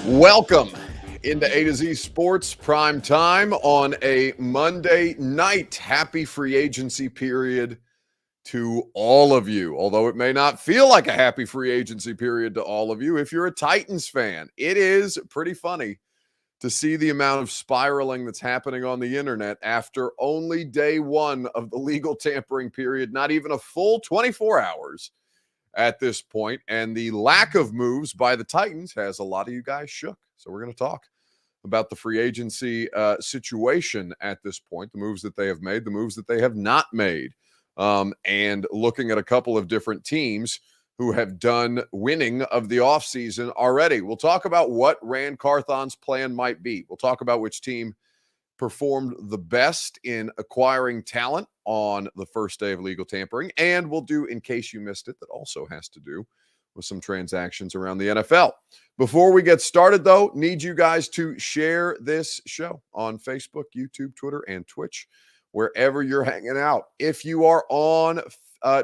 Welcome into A to Z Sports Prime Time on a Monday night. Happy free agency period to all of you. Although it may not feel like a happy free agency period to all of you, if you're a Titans fan, it is pretty funny to see the amount of spiraling that's happening on the internet after only day one of the legal tampering period, not even a full 24 hours at this point, and the lack of moves by the Titans has a lot of you guys shook. So we're going to talk about the free agency situation at this point, the moves that they have made, the moves that they have not made, and looking at a couple of different teams who have done winning of the offseason already. We'll talk about what Rand Carthon's plan might be. We'll talk about which team performed the best in acquiring talent on the first day of legal tampering. And we'll do, in case you missed it, that also has to do with some transactions around the NFL. Before we get started, though, need you guys to share this show on Facebook, YouTube, Twitter, and Twitch, wherever you're hanging out. If you are on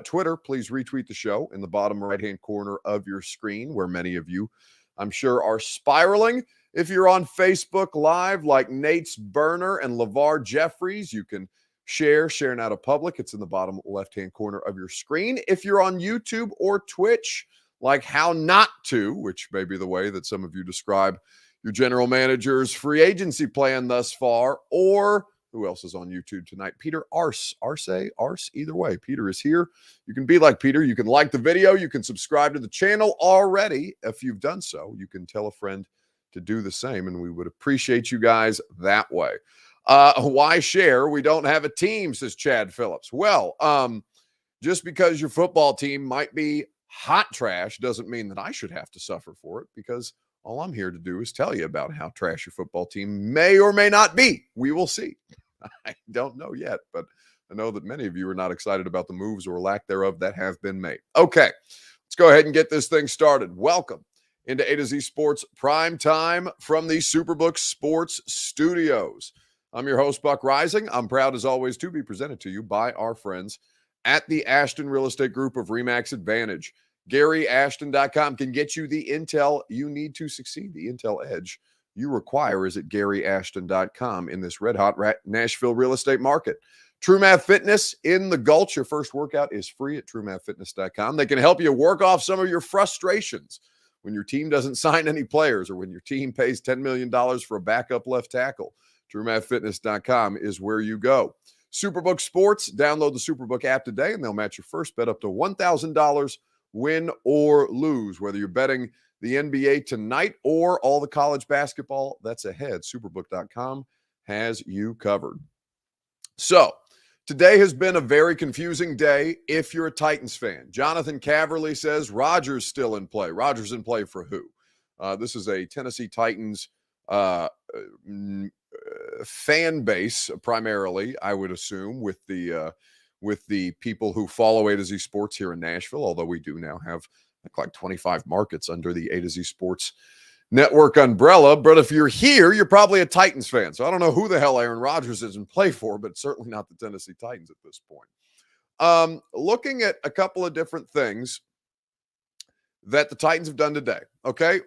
Twitter, please retweet the show in the bottom right-hand corner of your screen, where many of you, I'm sure, are spiraling. If you're on Facebook Live, like Nate's Burner and LeVar Jeffries, you can share now to public. It's in the bottom left-hand corner of your screen. If you're on YouTube or Twitch, like How Not To, which may be the way that some of you describe your general manager's free agency plan thus far, or who else is on YouTube tonight? Peter Arce, either way. Peter is here. You can be like Peter. You can like the video. You can subscribe to the channel already. If you've done so, you can tell a friend to do the same, and we would appreciate you guys that way. Why share? We don't have a team, says Chad Phillips. Well, just because your football team might be hot trash doesn't mean that I should have to suffer for it, because all I'm here to do is tell you about how trash your football team may or may not be. We will see. I don't know yet, but I know that many of you are not excited about the moves or lack thereof that have been made. Okay, let's go ahead and get this thing started. Welcome into A to Z Sports Prime Time from the Superbook Sports Studios. I'm your host, Buck Rising. I'm proud, as always, to be presented to you by our friends at the Ashton Real Estate Group of RE/MAX Advantage. GaryAshton.com can get you the intel you need to succeed. The intel edge you require is at GaryAshton.com in this red-hot Nashville real estate market. True Math Fitness in the Gulch. Your first workout is free at TrueMathFitness.com. They can help you work off some of your frustrations when your team doesn't sign any players, or when your team pays $10 million for a backup left tackle. TrueMathFitness.com is where you go. Superbook Sports. Download the Superbook app today, and they'll match your first bet up to $1,000, win or lose. Whether you're betting the NBA tonight or all the college basketball that's ahead, Superbook.com has you covered. So, today has been a very confusing day if you're a Titans fan. Jonathan Caverly says Rodgers still in play. Rodgers in play for who? This is a Tennessee Titans fan base, primarily, I would assume, with the people who follow A to Z Sports here in Nashville, although we do now have like 25 markets under the A to Z Sports Network umbrella. But if you're here, you're probably a Titans fan. So I don't know who the hell Aaron Rodgers is in play for, but certainly not the Tennessee Titans at this point. Looking at a couple of different things that the Titans have done today. Okay,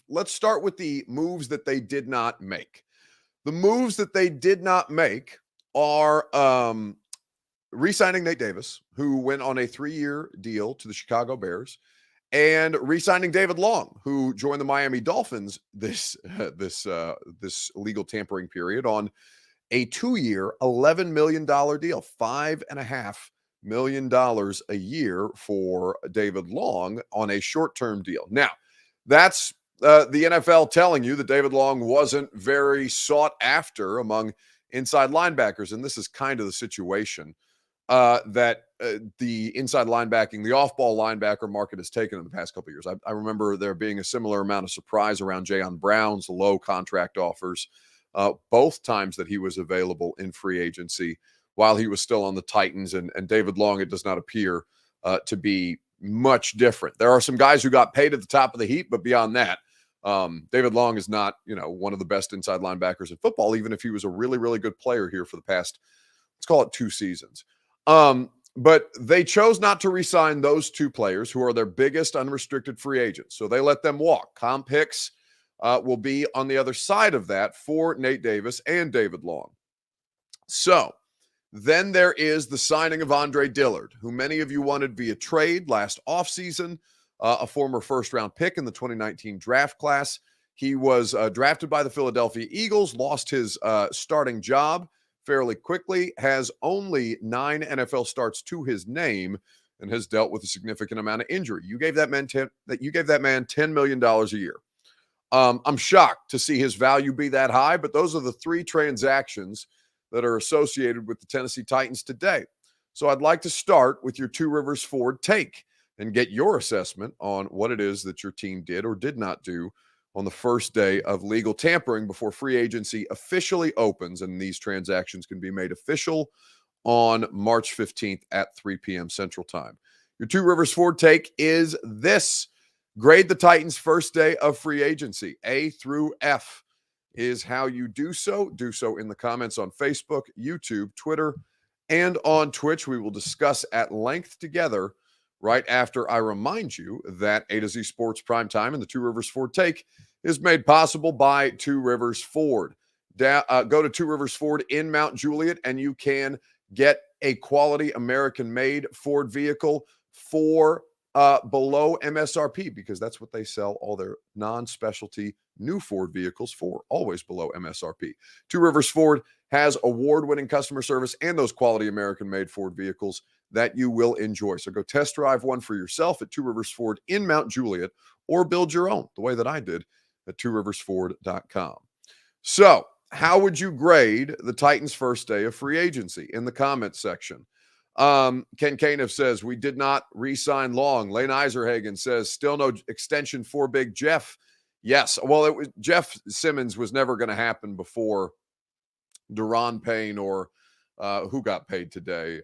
let's start with the moves that they did not make. The moves that they did not make are re-signing Nate Davis, who went on a 3-year deal to the Chicago Bears, and re-signing David Long, who joined the Miami Dolphins this legal tampering period on a 2-year, $11 million deal, $5.5 million a year for David Long on a short-term deal. Now, that's the NFL telling you that David Long wasn't very sought after among inside linebackers, and this is kind of the situation that the inside linebacking, the off-ball linebacker market has taken in the past couple of years. I remember there being a similar amount of surprise around Jayon Brown's low contract offers both times that he was available in free agency while he was still on the Titans, and David Long, it does not appear to be much different. There are some guys who got paid at the top of the heap, but beyond that, David Long is not, one of the best inside linebackers in football, even if he was a really, really good player here for the past, let's call it 2 seasons. But they chose not to re-sign those two players who are their biggest unrestricted free agents. So they let them walk. Comp picks will be on the other side of that for Nate Davis and David Long. So then there is the signing of Andre Dillard, who many of you wanted via trade last offseason, a former first-round pick in the 2019 draft class. He was drafted by the Philadelphia Eagles, lost his starting job fairly quickly, has only 9 NFL starts to his name, and has dealt with a significant amount of injury. You gave that man $10 million a year. I'm shocked to see his value be that high, but those are the 3 transactions that are associated with the Tennessee Titans today. So I'd like to start with your Two Rivers Ford take and get your assessment on what it is that your team did or did not do on the first day of legal tampering before free agency officially opens, and these transactions can be made official on March 15th at 3 p.m. Central Time. Your Two Rivers Ford take is this: grade the Titans' first day of free agency. A through F is how you do so. Do so in the comments on Facebook, YouTube, Twitter, and on Twitch. We will discuss at length together right after I remind you that A to Z Sports Primetime and the Two Rivers Ford Take is made possible by Two Rivers Ford. Go to Two Rivers Ford in Mount Juliet, and you can get a quality American-made Ford vehicle for below MSRP, because that's what they sell all their non-specialty new Ford vehicles for, always below MSRP. Two Rivers Ford has award-winning customer service and those quality American-made Ford vehicles that you will enjoy. So go test drive one for yourself at Two Rivers Ford in Mount Juliet, or build your own the way that I did at tworiversford.com. So how would you grade the Titans' first day of free agency? In the comments section. Ken Caniff says, we did not re-sign Long. Lane Eiserhagen says, still no extension for Big Jeff. Yes. Well, Jeff Simmons was never going to happen before Deron Payne or who got paid today?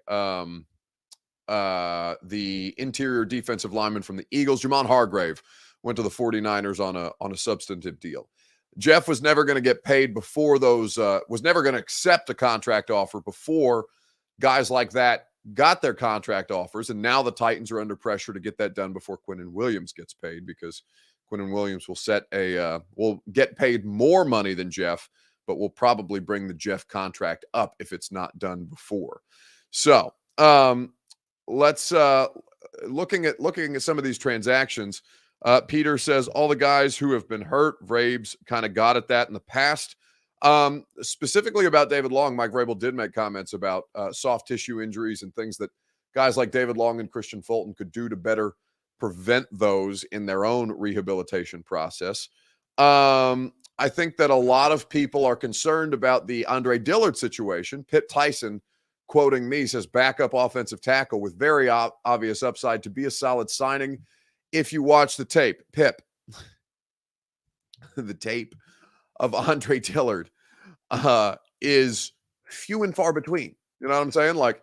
The interior defensive lineman from the Eagles, Jamon Hargrave, went to the 49ers on a substantive deal. Jeff was never going to get paid before those, was never going to accept a contract offer before guys like that got their contract offers. And now the Titans are under pressure to get that done before Quinnen Williams gets paid, because Quinnen Williams will get paid more money than Jeff, but will probably bring the Jeff contract up if it's not done before. So let's looking at some of these transactions. Peter says all the guys who have been hurt, Vrabes kind of got at that in the past. Specifically about David Long, Mike Vrabel did make comments about soft tissue injuries and things that guys like David Long and Christian Fulton could do to better prevent those in their own rehabilitation process. I think that a lot of people are concerned about the Andre Dillard situation. Pitt Tyson, quoting me, says backup offensive tackle with very obvious upside to be a solid signing. If you watch the tape, Pip, the tape of Andre Dillard is few and far between. You know what I'm saying? Like,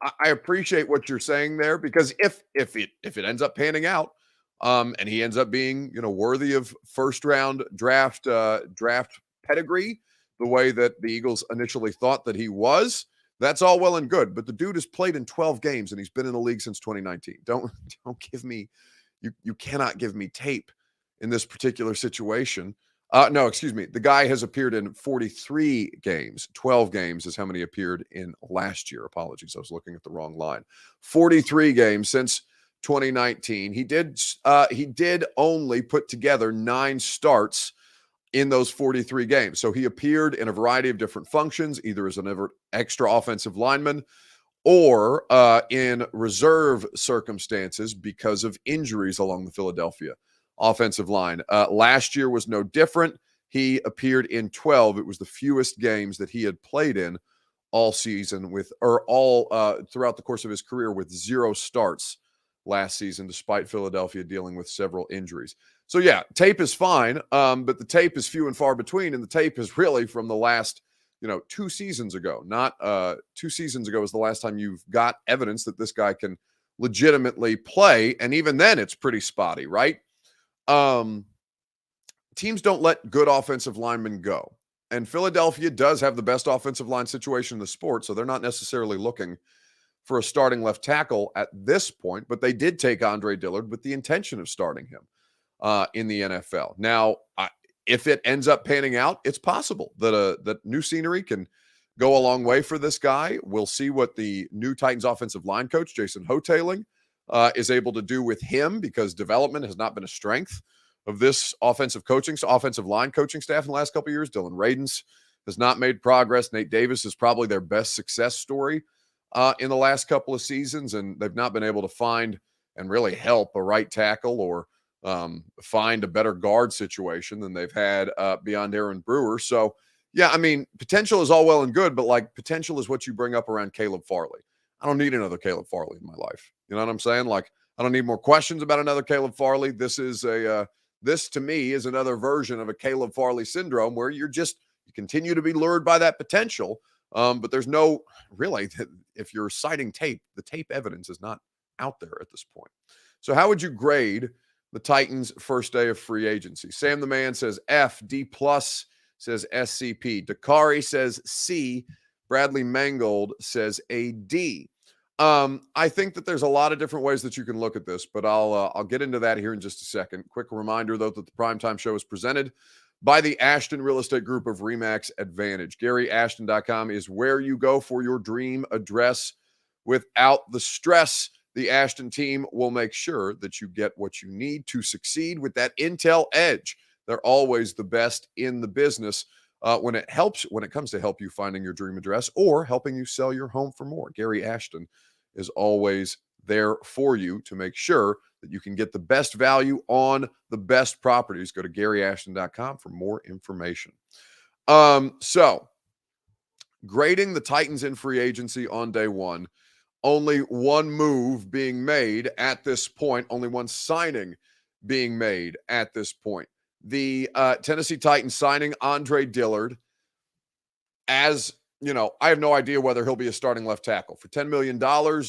I appreciate what you're saying there, because if it ends up panning out, and he ends up being, worthy of first round draft pedigree, the way that the Eagles initially thought that he was, that's all well and good. But the dude has played in 12 games and he's been in the league since 2019. Don't give me, you cannot give me tape in this particular situation. No, excuse me. The guy has appeared in 43 games. 12 games is how many appeared in last year. Apologies. I was looking at the wrong line. 43 games since 2019. He did only put together 9 starts in those 43 games. So he appeared in a variety of different functions, either as an extra offensive lineman or in reserve circumstances because of injuries along the Philadelphia offensive line. Last year was no different. He appeared in 12. It was the fewest games that he had played in all season throughout the course of his career, with 0 starts last season, despite Philadelphia dealing with several injuries. So yeah, tape is fine, but the tape is few and far between, and the tape is really from the last, 2 seasons ago. Not 2 seasons ago was the last time you've got evidence that this guy can legitimately play, and even then it's pretty spotty, right? Teams don't let good offensive linemen go. And Philadelphia does have the best offensive line situation in the sport, so they're not necessarily looking for a starting left tackle at this point, but they did take Andre Dillard with the intention of starting him in the NFL. Now, if it ends up panning out, it's possible that new scenery can go a long way for this guy. We'll see what the new Titans offensive line coach, Jason Hotaling, is able to do with him, because development has not been a strength of this offensive line coaching staff in the last couple of years. Dylan Radins has not made progress. Nate Davis is probably their best success story in the last couple of seasons, and they've not been able to find and really help a right tackle or find a better guard situation than they've had beyond Aaron Brewer. So, yeah, I mean, potential is all well and good, but like, potential is what you bring up around Caleb Farley. I don't need another Caleb Farley in my life. You know what I'm saying? Like, I don't need more questions about another Caleb Farley. This is this to me is another version of a Caleb Farley syndrome, where you continue to be lured by that potential. But there's no, really, if you're citing tape, the tape evidence is not out there at this point. So how would you grade the Titans' first day of free agency? Sam the Man says F. D plus says SCP. Dakari says C. Bradley Mangold says a D. I think that there's a lot of different ways that you can look at this, but I'll get into that here in just a second. Quick reminder, though, that the Primetime Show is presented by the Ashton Real Estate Group of RE/MAX Advantage. GaryAshton.com is where you go for your dream address without the stress. The Ashton team will make sure that you get what you need to succeed with that Intel edge. They're always the best in the business when it comes to help you finding your dream address or helping you sell your home for more. Gary Ashton is always there for you to make sure that you can get the best value on the best properties. Go to GaryAshton.com for more information. So grading the Titans in free agency on day one, only one move being made at this point, only one signing being made at this point. The Tennessee Titans signing Andre Dillard. As you know, I have no idea whether he'll be a starting left tackle. For $10 million,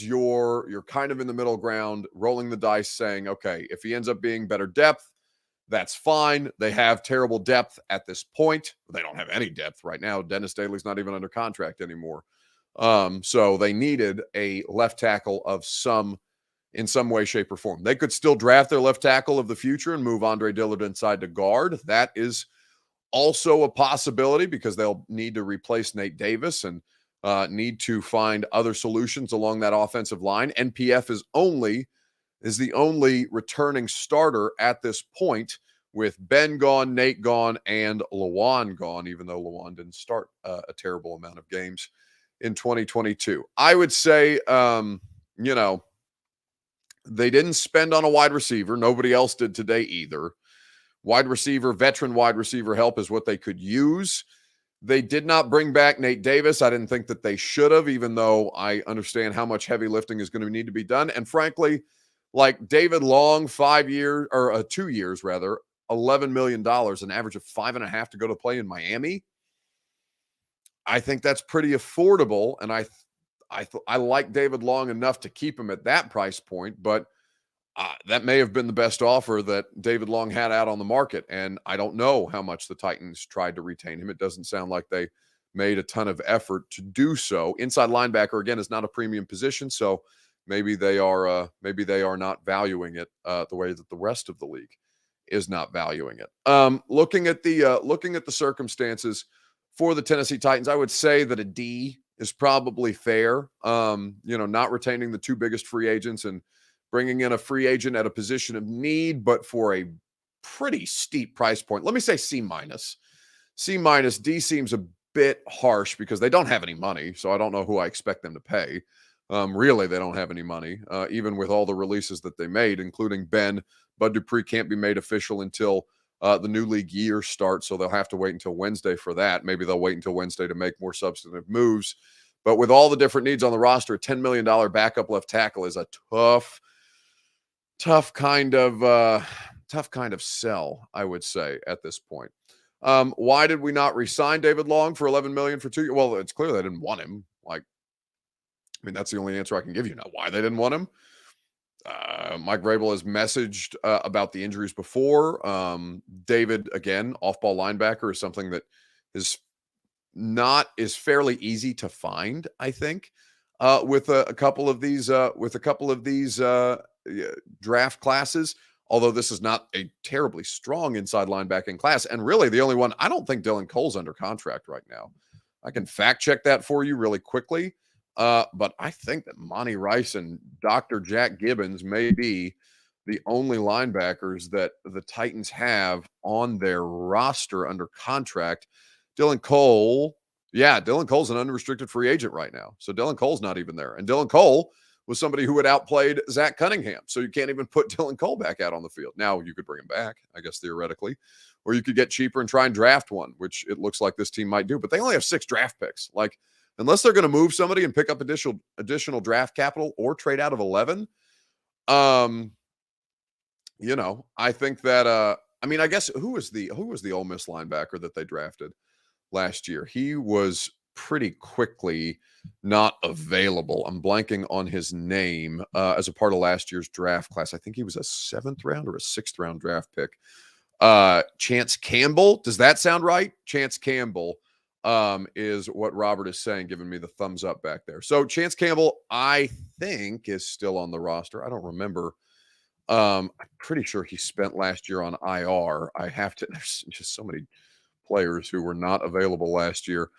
you're kind of in the middle ground, rolling the dice, saying, okay, if he ends up being better depth, that's fine. They have terrible depth at this point. They don't have any depth right now. Dennis Daly's not even under contract anymore. So they needed a left tackle in some way, shape, or form. They could still draft their left tackle of the future and move Andre Dillard inside to guard. That is also a possibility, because they'll need to replace Nate Davis and need to find other solutions along that offensive line. NPF is the only returning starter at this point, with Ben gone, Nate gone, and Lawan gone, even though Lawan didn't start a terrible amount of games in 2022. I would say, they didn't spend on a wide receiver. Nobody else did today either. Veteran wide receiver help is what they could use. They did not bring back Nate Davis. I didn't think that they should have, even though I understand how much heavy lifting is going to need to be done. And frankly, like David Long, 2 years rather, $11 million, an average of 5.5 to go to play in Miami. I think that's pretty affordable. And I like David Long enough to keep him at that price point, but that may have been the best offer that David Long had out on the market. And I don't know how much the Titans tried to retain him. It doesn't sound like they made a ton of effort to do so. Inside linebacker, again, is not a premium position. So maybe they are not valuing it the way that the rest of the league is not valuing it. Looking at the circumstances for the Tennessee Titans, I would say that a D is probably fair. Not retaining the two biggest free agents and bringing in a free agent at a position of need, but for a pretty steep price point. Let me say C minus. C minus. D seems a bit harsh because they don't have any money, so I don't know who I expect them to pay. Really, they don't have any money, even with all the releases that they made, including Ben. Bud Dupree can't be made official until the new league year starts, so they'll have to wait until Wednesday for that. Maybe they'll wait until Wednesday to make more substantive moves. But with all the different needs on the roster, a $10 million backup left tackle is a tough kind of sell, I would say, at this point. Why did we not re-sign David Long for $11 million for 2 years? Well, it's clear they didn't want him. That's the only answer I can give you now. Why they didn't want him? Mike Vrabel has messaged about the injuries before. David, again, off-ball linebacker is something that is fairly easy to find, I think. with a couple of these draft classes. Although this is not a terribly strong inside linebacking class, and really the only one, I don't think Dylan Cole's under contract right now. I can fact check that for you really quickly, but I think that Monty Rice and Dr. Jack Gibbons may be the only linebackers that the Titans have on their roster under contract. Dylan Cole, yeah, Dylan Cole's an unrestricted free agent right now. So Dylan Cole's not even there. And Dylan Cole was somebody who had outplayed Zach Cunningham. So you can't even put Dylan Cole back out on the field. Now you could bring him back, I guess, theoretically, or you could get cheaper and try and draft one, which it looks like this team might do. But they only have 6 draft picks. Like, unless they're going to move somebody and pick up additional draft capital or trade out of 11, I think that I guess who was the Ole Miss linebacker that they drafted last year? He was pretty quickly not available. I'm blanking on his name as a part of last year's draft class. I think he was a 7th round or a 6th round draft pick. Chance Campbell. Does that sound right? Chance Campbell is what Robert is saying, giving me the thumbs up back there. So Chance Campbell, I think, is still on the roster. I don't remember. I'm pretty sure he spent last year on IR. There's just so many players who were not available last year.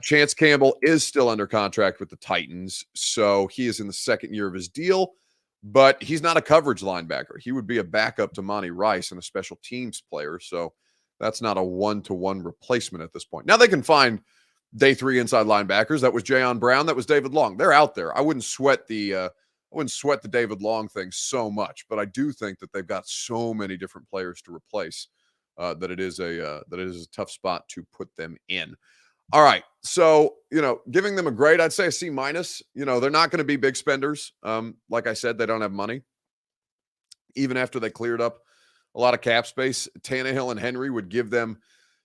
Chance Campbell is still under contract with the Titans, so he is in the 2nd year of his deal, but he's not a coverage linebacker. He would be a backup to Monty Rice and a special teams player, so that's not a one-to-one replacement at this point. Now they can find day 3 inside linebackers. That was Jayon Brown. That was David Long. They're out there. I wouldn't sweat the David Long thing so much, but I do think that they've got so many different players to replace that it is a tough spot to put them in. All right, so giving them a grade, I'd say a C-. They're not going to be big spenders. Like I said, they don't have money. Even after they cleared up a lot of cap space, Tannehill and Henry would give them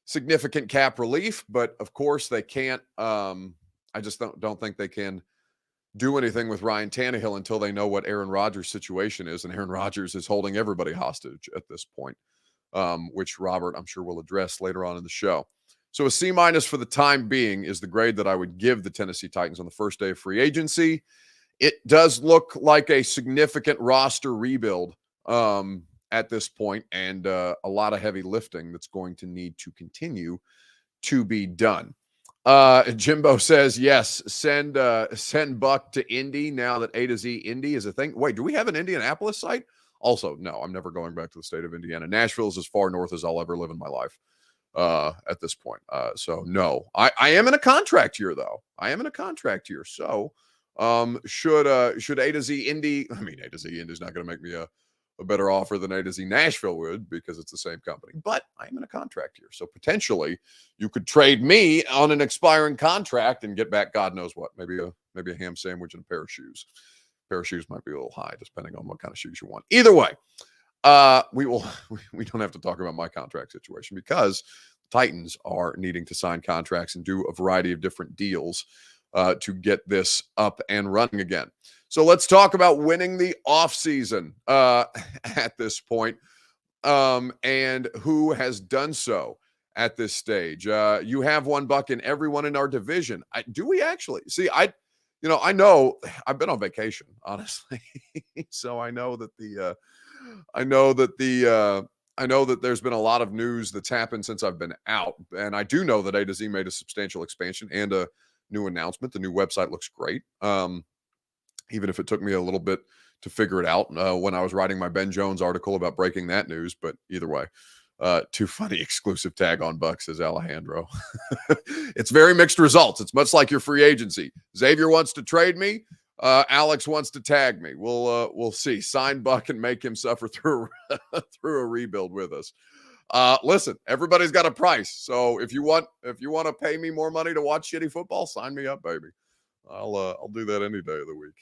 significant cap relief, but of course they can't. I just don't think they can do anything with Ryan Tannehill until they know what Aaron Rodgers' situation is, and Aaron Rodgers is holding everybody hostage at this point, which Robert, I'm sure, will address later on in the show. So a C- for the time being is the grade that I would give the Tennessee Titans on the first day of free agency. It does look like a significant roster rebuild at this point, and a lot of heavy lifting that's going to need to continue to be done. Jimbo says, yes, send Buck to Indy now that A to Z Indy is a thing. Wait, do we have an Indianapolis site? Also, no, I'm never going back to the state of Indiana. Nashville is as far north as I'll ever live in my life at this point. So no, I am in a contract year though. I am in a contract year. So should A to Z Indy, A to Z Indy is not going to make me a better offer than A to Z Nashville would, because it's the same company, but I am in a contract here. So potentially you could trade me on an expiring contract and get back God knows what, maybe a ham sandwich and a pair of shoes. A pair of shoes might be a little high depending on what kind of shoes you want. Either way, we don't have to talk about my contract situation, because Titans are needing to sign contracts and do a variety of different deals to get this up and running again. So let's talk about winning the offseason at this point, and who has done so at this stage. You have one, Buck, in everyone in our division. Do we actually? See, I know I've been on vacation, honestly, so I know that there's been a lot of news that's happened since I've been out, and I do know that A to Z made a substantial expansion and a new announcement. The new website looks great. Even if it took me a little bit to figure it out when I was writing my Ben Jones article about breaking that news. But either way, too funny. Exclusive tag on Buck, says Alejandro. It's very mixed results. It's much like your free agency. Xavier wants to trade me. Alex wants to tag me. We'll see. Sign Buck and make him suffer through a rebuild with us. Listen, everybody's got a price. So if you want to pay me more money to watch shitty football, sign me up, baby. I'll do that any day of the week.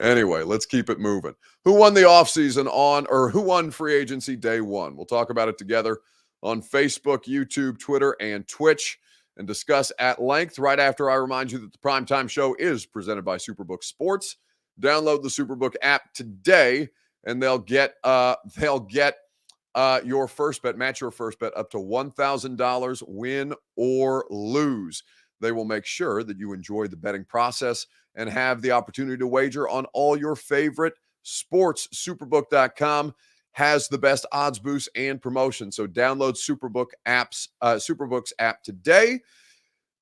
Anyway, let's keep it moving. Who won the offseason who won free agency day 1? We'll talk about it together on Facebook, YouTube, Twitter, and Twitch, and discuss at length right after I remind you that the Primetime Show is presented by Superbook Sports. Download the Superbook app today, and they'll get your first bet, match your first bet up to $1,000, win or lose. They will make sure that you enjoy the betting process and have the opportunity to wager on all your favorite sports. Superbook.com has the best odds boosts and promotions. So download Superbook's app today.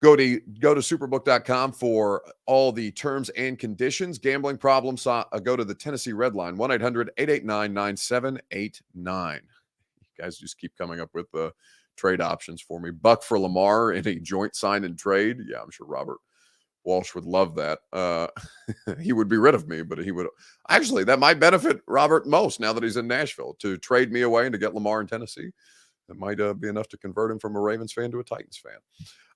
Go to superbook.com for all the terms and conditions. Gambling problems, go to the Tennessee Red Line, 1-800-889-9789. You guys just keep coming up with the trade options for me. Buck for Lamar in a joint sign and trade. Yeah, I'm sure Robert Walsh would love that. He would be rid of me, but he would. Actually, that might benefit Robert most now that he's in Nashville, to trade me away and to get Lamar in Tennessee. That might be enough to convert him from a Ravens fan to a Titans fan.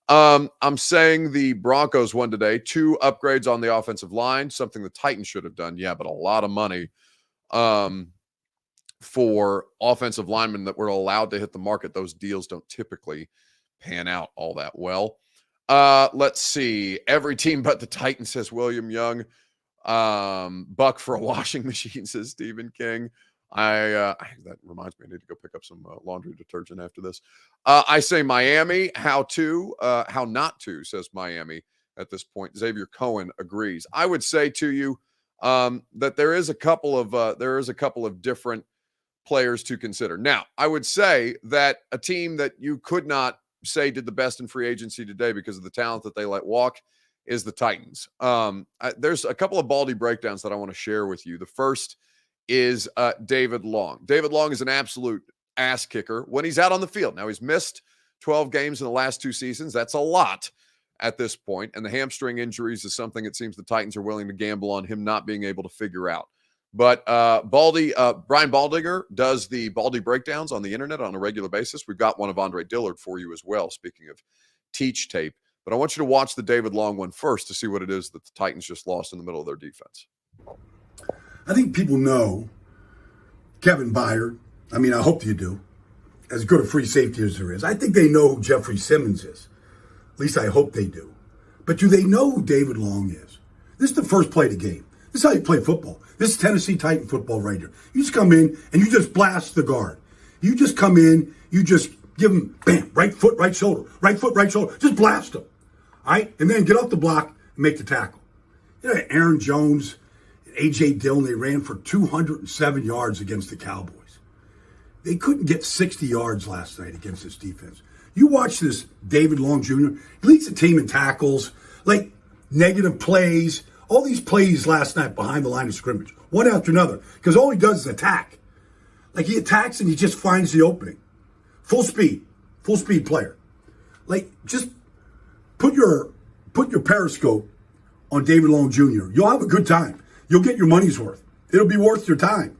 I'm saying the Broncos won today. 2 upgrades on the offensive line, something the Titans should have done. Yeah, but a lot of money for offensive linemen that were allowed to hit the market. Those deals don't typically pan out all that well. Let's see. Every team but the Titans, says William Young. Buck for a washing machine, says Stephen King. That reminds me, I need to go pick up some laundry detergent after this. I say Miami. How not to, says Miami at this point. Xavier Cohen agrees. I would say to you that there is a couple of different players to consider. Now, I would say that a team that you could not say did the best in free agency today because of the talent that they let walk is the Titans. There's a couple of Baldy breakdowns that I want to share with you. The first is David Long. David Long is an absolute ass kicker when he's out on the field. Now, he's missed 12 games in the last 2 seasons. That's a lot at this point, and the hamstring injuries is something it seems the Titans are willing to gamble on him not being able to figure out. But Brian Baldinger does the Baldy breakdowns on the internet on a regular basis. We've got one of Andre Dillard for you as well, speaking of teach tape. But I want you to watch the David Long one first to see what it is that the Titans just lost in the middle of their defense. I think people know Kevin Byard. I mean, I hope you do. As good a free safety as there is. I think they know who Jeffrey Simmons is. At least I hope they do. But do they know who David Long is? This is the first play of the game. This is how you play football. This is Tennessee Titan football right here. You just come in and you just blast the guard. You just come in, you just give him, bam, right foot, right shoulder, right foot, right shoulder. Just blast him. All right? And then get off the block and make the tackle. You know, Aaron Jones, A.J. Dillon, they ran for 207 yards against the Cowboys. They couldn't get 60 yards last night against this defense. You watch this David Long Jr., he leads the team in tackles, like negative plays, all these plays last night behind the line of scrimmage, one after another, because all he does is attack. Like he attacks and he just finds the opening. Full speed player. Like just put your periscope on David Long Jr. You'll have a good time. You'll get your money's worth. It'll be worth your time.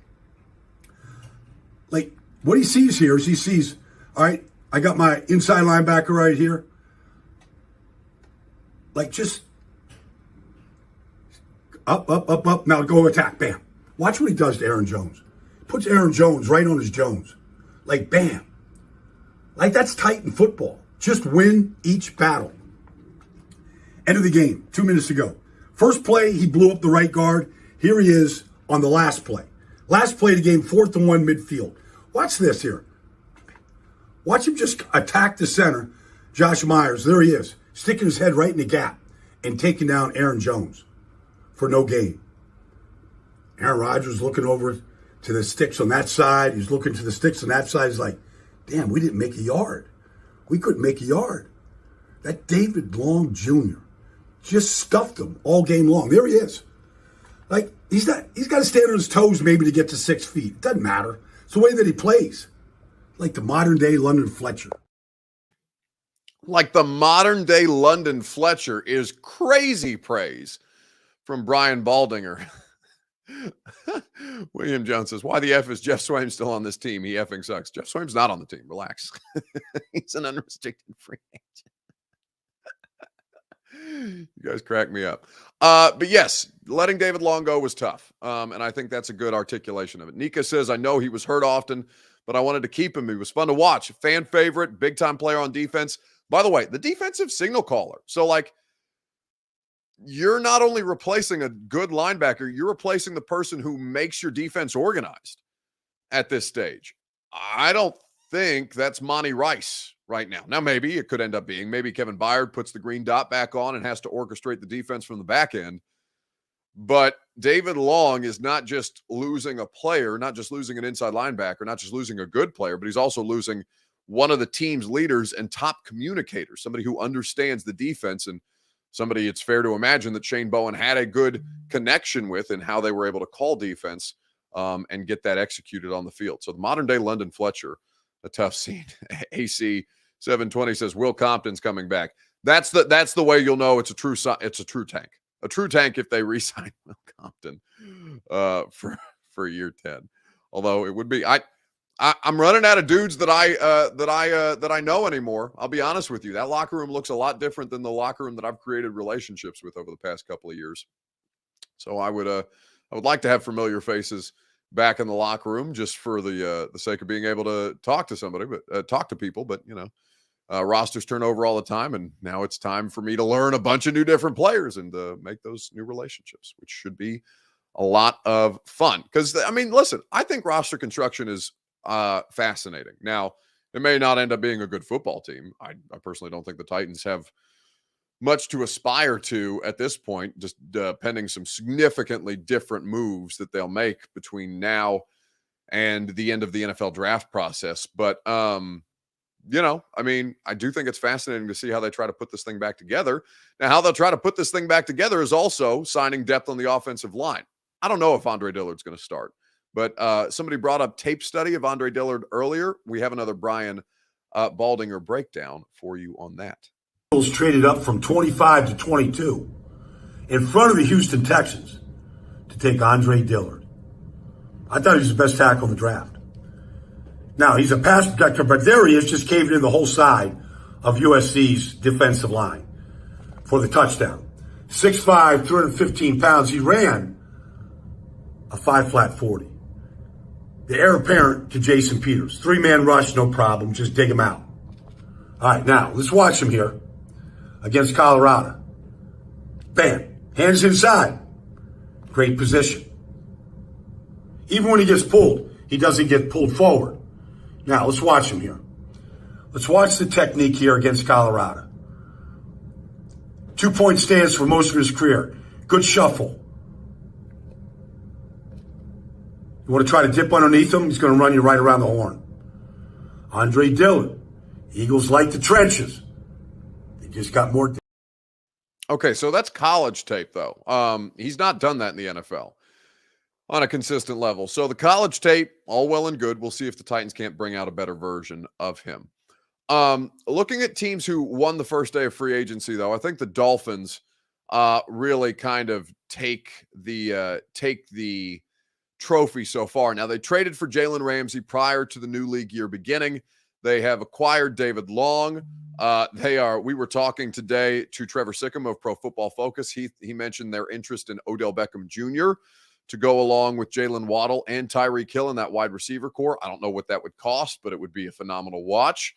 Like what he sees here is he sees, all right, I got my inside linebacker right here. Like just up. Now go attack. Bam. Watch what he does to Aaron Jones. Puts Aaron Jones right on his Jones. Like bam. Like that's Titan football. Just win each battle. End of the game. 2 minutes to go. First play, he blew up the right guard. Here he is on the last play. Last play of the game, 4th and 1 midfield. Watch this here. Watch him just attack the center. Josh Myers, there he is, sticking his head right in the gap and taking down Aaron Jones for no gain. Aaron Rodgers looking over to the sticks on that side. He's looking to the sticks on that side. He's like, damn, we didn't make a yard. We couldn't make a yard. That David Long Jr. just stuffed him all game long. There he is. Like, he's got to stand on his toes maybe to get to 6 feet. It doesn't matter. It's the way that he plays. Like the modern day London Fletcher. Like the modern day London Fletcher is crazy praise from Brian Baldinger. William Jones says, why the F is Jeff Swaim still on this team? He effing sucks. Jeff Swaim's not on the team. Relax. He's an unrestricted free agent. You guys crack me up. But yes, letting David Long go was tough. And I think that's a good articulation of it. Nika says, I know he was hurt often, but I wanted to keep him. He was fun to watch. Fan favorite, big time player on defense. By the way, the defensive signal caller. So like, you're not only replacing a good linebacker, you're replacing the person who makes your defense organized at this stage. I don't think that's Monty Rice right now. Now, maybe it could end up being maybe Kevin Byard puts the green dot back on and has to orchestrate the defense from the back end. But David Long is not just losing a player, not just losing an inside linebacker, not just losing a good player, but he's also losing one of the team's leaders and top communicators, somebody who understands the defense and somebody it's fair to imagine that Shane Bowen had a good connection with in how they were able to call defense and get that executed on the field. So the modern day London Fletcher, a tough scene. AC 720 says Will Compton's coming back. That's the way you'll know it's a true tank. A true tank if they re-sign Will Compton for year 10. Although it would be I'm running out of dudes that I know anymore. I'll be honest with you. That locker room looks a lot different than the locker room that I've created relationships with over the past couple of years. So I would like to have familiar faces back in the locker room just for the sake of being able to talk to somebody, but talk to people. But rosters turn over all the time, and now it's time for me to learn a bunch of new different players and make those new relationships, which should be a lot of fun. Because I mean, listen, I think roster construction is fascinating. Now, it may not end up being a good football team. I personally don't think the Titans have much to aspire to at this point, just pending some significantly different moves that they'll make between now and the end of the NFL draft process. But, I mean, I do think it's fascinating to see how they try to put this thing back together. Now, how they'll try to put this thing back together is also signing depth on the offensive line. I don't know if Andre Dillard's going to start, but somebody brought up tape study of Andre Dillard earlier. We have another Brian Baldinger breakdown for you on that. Traded up from 25 to 22 in front of the Houston Texans to take Andre Dillard. I thought he was the best tackle in the draft. Now, he's a pass protector, but there he is, just caving in the whole side of USC's defensive line for the touchdown. 6'5", 315 pounds. He ran a 5-flat 40. The heir apparent to Jason Peters. 3-man rush, no problem. Just dig him out. All right, now, let's watch him here against Colorado. Bam. Hands inside. Great position. Even when he gets pulled, he doesn't get pulled forward. Now, let's watch him here. Let's watch the technique here against Colorado. 2-point stance for most of his career. Good shuffle. You want to try to dip underneath him? He's going to run you right around the horn. Andre Dillard. Eagles like the trenches. They just got more. Okay, so that's college tape, though. He's not done that in the NFL on a consistent level. So the college tape, all well and good. We'll see if the Titans can't bring out a better version of him. Looking at teams who won the first day of free agency, though, I think the Dolphins really kind of take the trophy so far. Now, they traded for Jalen Ramsey prior to the new league year beginning. They have acquired David Long. We were talking today to Trevor Sickham of Pro Football Focus. He mentioned their interest in Odell Beckham Jr. to go along with Jalen Waddle and Tyreek Hill in that wide receiver core. I don't know what that would cost, but it would be a phenomenal watch.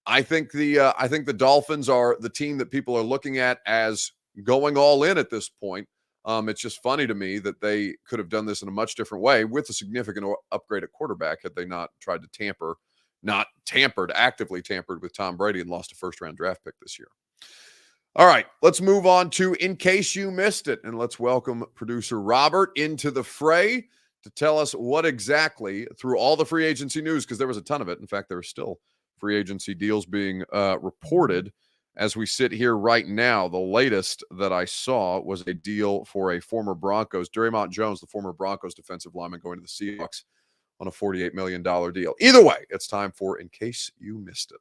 I think the Dolphins are the team that people are looking at as going all in at this point. It's just funny to me that they could have done this in a much different way with a significant upgrade at quarterback had they not tried to actively tampered with Tom Brady and lost a first-round draft pick this year. All right, let's move on to In Case You Missed It, and let's welcome producer Robert into the fray to tell us what exactly, through all the free agency news, because there was a ton of it. In fact, there are still free agency deals being reported as we sit here right now. The latest that I saw was a deal for a former Broncos, Draymond Jones, the former Broncos defensive lineman, going to the Seahawks on a $48 million deal. Either way, it's time for In Case You Missed It.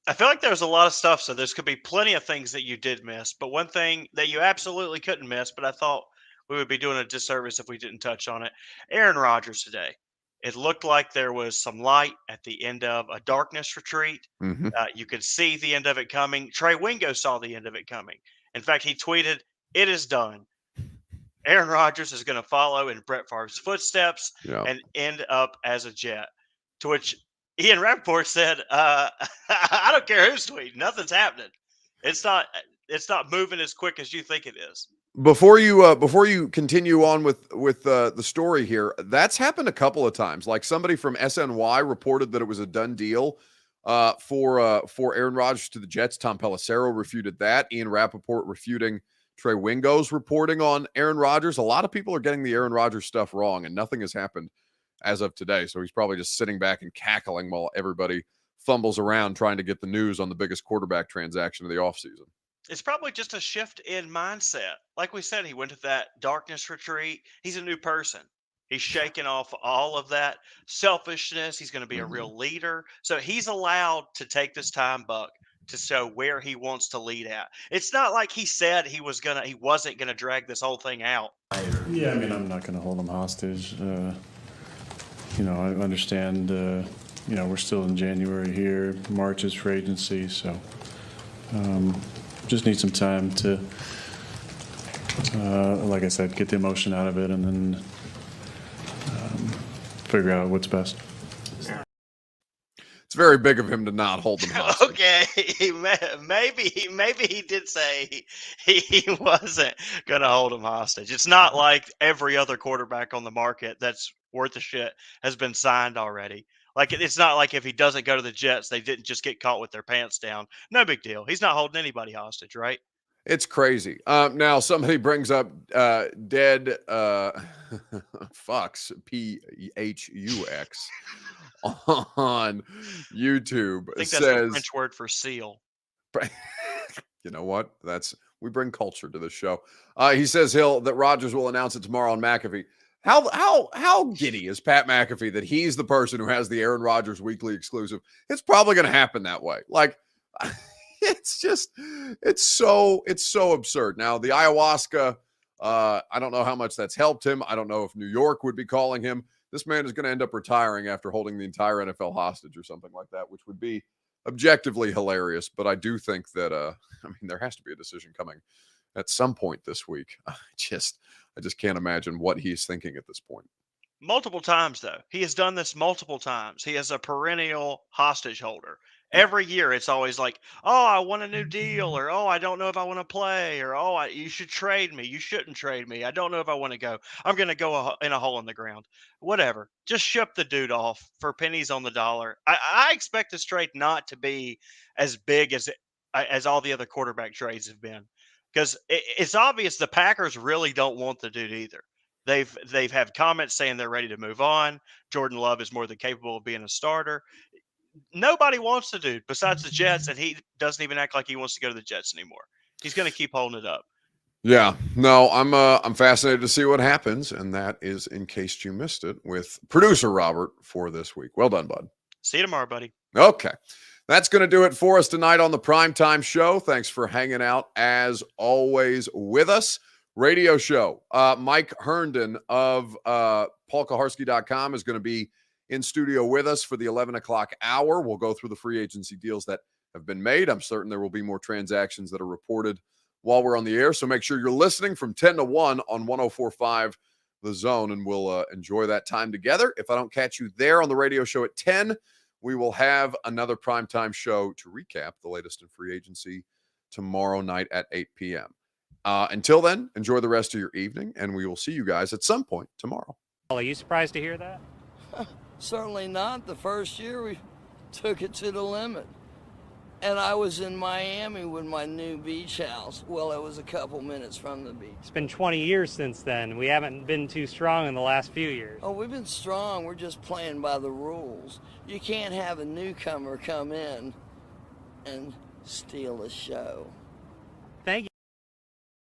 I feel like there's a lot of stuff, so there's could be plenty of things that you did miss. But one thing that you absolutely couldn't miss, but I thought we would be doing a disservice if we didn't touch on it, Aaron Rodgers today. It looked like there was some light at the end of a darkness retreat. Mm-hmm. You could see the end of it coming. Trey Wingo saw the end of it coming. In fact, he tweeted, "It is done. Aaron Rodgers is going to follow in Brett Favre's footsteps and end up as a Jet." To which Ian Rappaport said, "I don't care who's tweeting. Nothing's happening. It's not moving as quick as you think it is." Before you continue on with the story here, that's happened a couple of times. Like somebody from SNY reported that it was a done deal for Aaron Rodgers to the Jets. Tom Pelissero refuted that. Ian Rappaport refuting Trey Wingo's reporting on Aaron Rodgers. A lot of people are getting the Aaron Rodgers stuff wrong, and nothing has happened as of today. So he's probably just sitting back and cackling while everybody fumbles around trying to get the news on the biggest quarterback transaction of the offseason. It's probably just a shift in mindset. Like we said, he went to that darkness retreat. He's a new person. He's shaking off all of that selfishness. He's going to be a real leader. So he's allowed to take this time, Buck, to show where he wants to lead at. It's not like he said he wasn't gonna drag this whole thing out. Yeah, I mean, I'm not gonna hold him hostage. I understand. We're still in January here. March is free agency, so just need some time to, like I said, get the emotion out of it, and then figure out what's best. It's very big of him to not hold them hostage. Okay, maybe he did say he wasn't going to hold him hostage. It's not like every other quarterback on the market that's worth a shit has been signed already. Like, it's not like if he doesn't go to the Jets, they didn't just get caught with their pants down. No big deal. He's not holding anybody hostage, right? It's crazy. Now, somebody brings up dead fucks, Phux, on YouTube. I think that's the French word for seal. You know what? We bring culture to the show. He says that Rodgers will announce it tomorrow on McAfee. How giddy is Pat McAfee that he's the person who has the Aaron Rodgers weekly exclusive? It's probably going to happen that way. Like, it's so absurd. Now, the ayahuasca, I don't know how much that's helped him. I don't know if New York would be calling him. This man is going to end up retiring after holding the entire NFL hostage or something like that, which would be objectively hilarious. But I do think that, there has to be a decision coming at some point this week. I just can't imagine what he's thinking at this point. Multiple times, though. He has done this multiple times. He is a perennial hostage holder. Every year, it's always like, oh, I want a new deal, or, oh, I don't know if I want to play, or, oh, you should trade me. You shouldn't trade me. I don't know if I want to go. I'm going to go in a hole in the ground. Whatever. Just ship the dude off for pennies on the dollar. I expect this trade not to be as big as all the other quarterback trades have been, because it's obvious the Packers really don't want the dude either. They've had comments saying they're ready to move on. Jordan Love is more than capable of being a starter. Nobody wants the dude besides the Jets, and he doesn't even act like he wants to go to the Jets anymore. He's going to keep holding it up. Yeah, no, I'm fascinated to see what happens, and that is, in case you missed it, with producer Robert for this week. Well done, bud. See you tomorrow, buddy. Okay. That's going to do it for us tonight on the Primetime Show. Thanks for hanging out, as always, with us. Radio show. Mike Herndon of PaulKaharski.com is going to be in studio with us for the 11 o'clock hour. We'll go through the free agency deals that have been made. I'm certain there will be more transactions that are reported while we're on the air. So make sure you're listening from 10 to 1 on 104.5 The Zone, and we'll enjoy that time together. If I don't catch you there on the radio show at 10, we will have another primetime show to recap the latest in free agency tomorrow night at 8 p.m. Until then, enjoy the rest of your evening, and we will see you guys at some point tomorrow. Are you surprised to hear that? Certainly not. The first year we took it to the limit. And I was in Miami with my new beach house. Well, it was a couple minutes from the beach. It's been 20 years since then. We haven't been too strong in the last few years. Oh, we've been strong. We're just playing by the rules. You can't have a newcomer come in and steal the show.